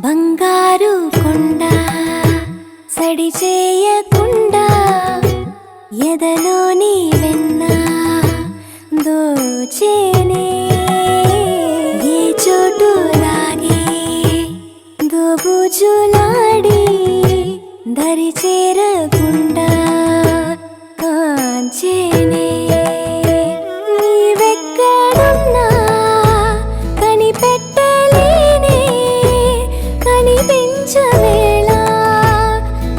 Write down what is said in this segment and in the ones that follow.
బంగారు కొండ సడి చేయకుండా ఎదలోని వెన్న దోచేనే ఏ చోటు లాగే దోబుజులాడి దరి చేరకుండా కాంచేనే నీవెక్కడున్నా కనిపెట్టలేనే కనిపించవేళ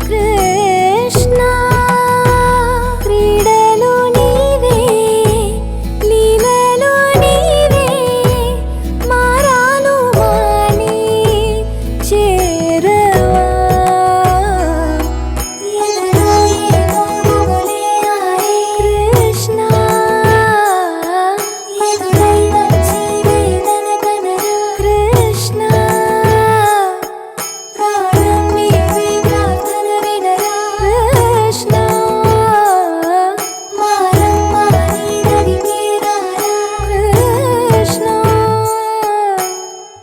కృష్ణ క్రీడలు నీవే లీలలు నీవే మారాను వాణి చేరవా ఎదలో ఏదో మొగలే ఆడే కృష్ణ ఎదురై వచ్చి వేదన కనరా కృష్ణ ప్రాణం నీవే ప్రార్థన వినరా కృష్ణ మారమ్మ నీ దరికి రారా కృష్ణ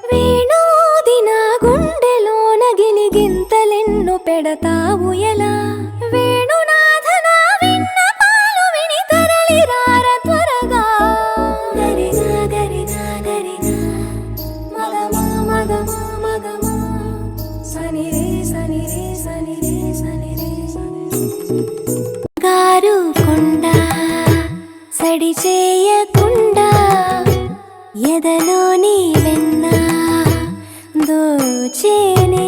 వేణోది నా గుండెలోన గిలిగింతలెన్ను పెడతావు ఎలా వేణునాథ నా విన్నపాలు విని తరలి రార త్వరగా గరిగా గరిగా గరిగా మగమా మగమా మగమా సని రే సని రే సని రే సని రే గారు కొండ సడి చేయకుండా ఎదలోని వెన్న దోచేనే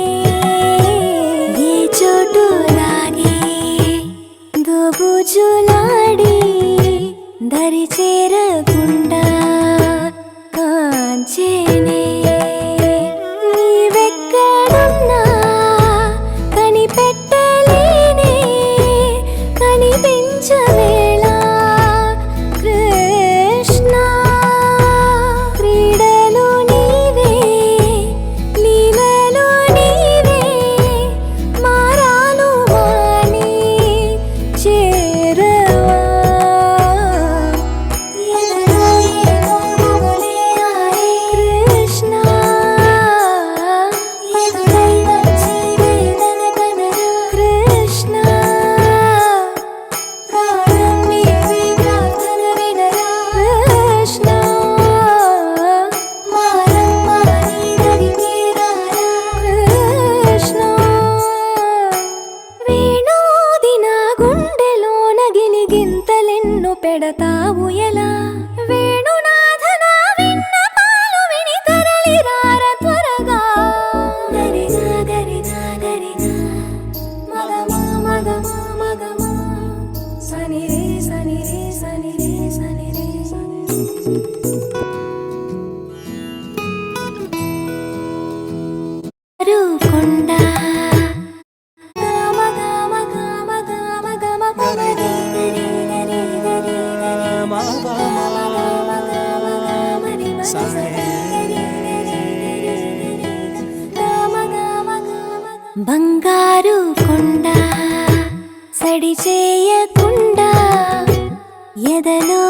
ఏ చోటు లాగే దోబుజులాడి దరి చేరకుండా కాంచేనే నీవెక్కడున్నా కనిపెట్టలేనే కనిపించవేళ కృష్ణ క్రీడలు నీవే లీలలు నీవే మారాను వాణి చేరవా ఎదలో ఏదో మొగలే ఆడే కృష్ణ ఎదురై వచ్చి వేదన కనరా కృష్ణ ప్రాణం నీవే ప్రార్థన వినరా కృష్ణ మారమ్మ నీ దరికి రారా కృష్ణ వేణోది నా గుండెలోన గిలిగింతలెన్ను పెడతావు ఎలా వేణునాథ నా విన్నపాలు విని తరలి రార త్వరగా గరిగా గరిగా గరిగా మగమా మగమా మగమా సని రే సని రే సని రే సని రే గారు కొండ గమ గమ గమ గమ గమ పమరి గరి గరి గరి గరి గమ గమ గమ రి సని గరి గరి గరి గమ గమ గమ బంగారు కొండ సడి చేయకుండా ఎదలో